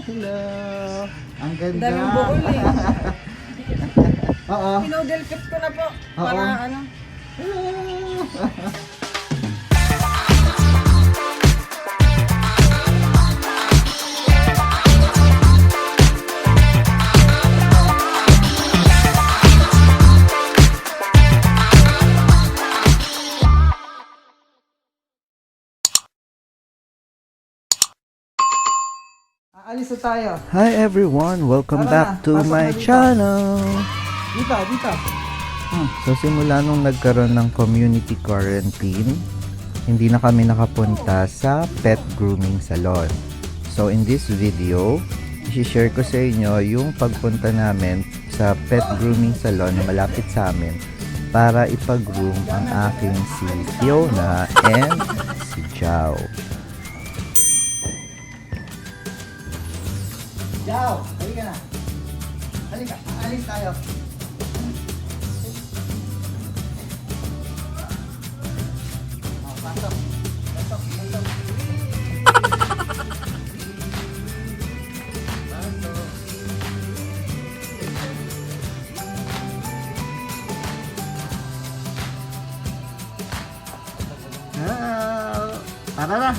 Hello. Ang ganda. Daming buhol eh. Oo. Pinodel-kit ko na po. Para ano. Alis na tayo. Hi everyone! Welcome back to pasok my na dito. channel! Dito. So simula nung nagkaroon ng community quarantine, hindi na kami nakapunta sa pet grooming salon. So in this video, i-share ko sa inyo yung pagpunta namin sa pet grooming salon na malapit sa amin para ipag-groom ang aking si Fiona and si Jao. Jao, halika na. Halika, alis tayo. Pasok. Tara na.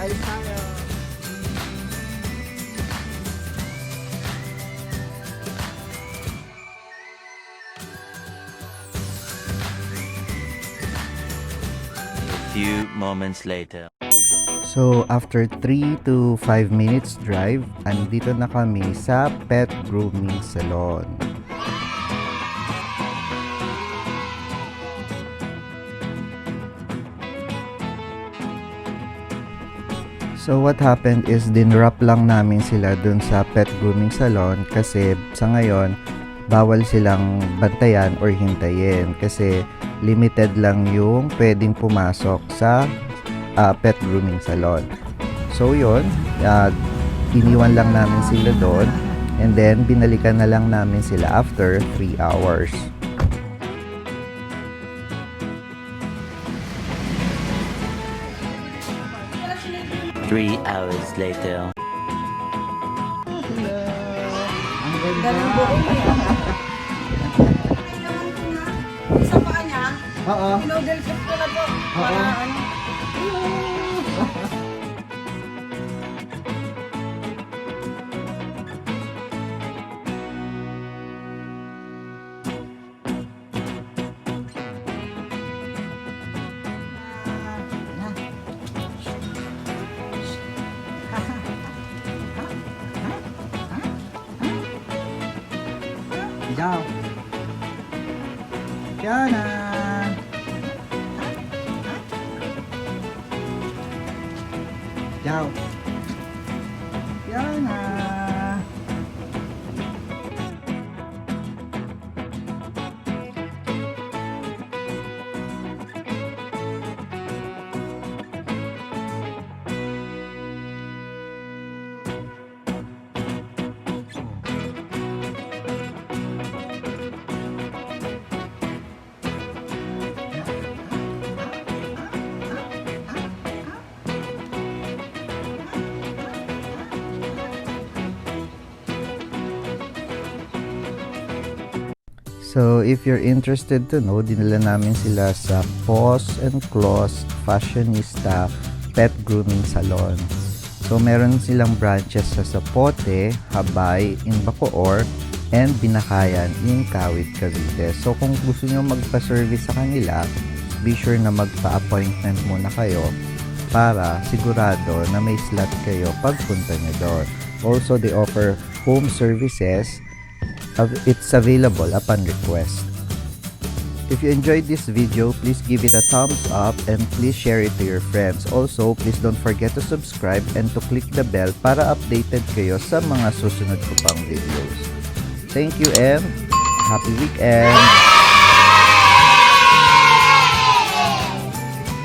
Alis tayo. Few moments later. So, after 3 to 5 minutes drive, andito na kami sa pet grooming salon. So, what happened is dinrap lang namin sila dun sa pet grooming salon kasi sa ngayon, bawal silang bantayan or hintayin kasi limited lang yung pwedeng pumasok sa pet grooming salon. So yun, iniwan lang namin sila doon and then binalikan na lang namin sila after 3 hours. Three hours later. Hello. Ang ganda. Daming buhol eh. Sa paa niya, Oo. pinodel-kit ko na po. Para ano. Jao. Fiona. Jao. Fiona. So, if you're interested to know, dinala namin sila sa Paws and Claws Fashionista Pet Grooming Salon. So, meron silang branches sa Zapote, Habay, in Bacoor, and Binakayan in Kawit, Cavite. So, kung gusto nyo magpa-service sa kanila, be sure na magpa-appointment muna kayo para sigurado na may slot kayo pagpunta nyo doon. Also, they offer home services. It's available upon request. If you enjoyed this video, please give it a thumbs up and please share it to your friends. Also, please don't forget to subscribe and to click the bell para updated kayo sa mga susunod ko pang videos. Thank you and happy weekend!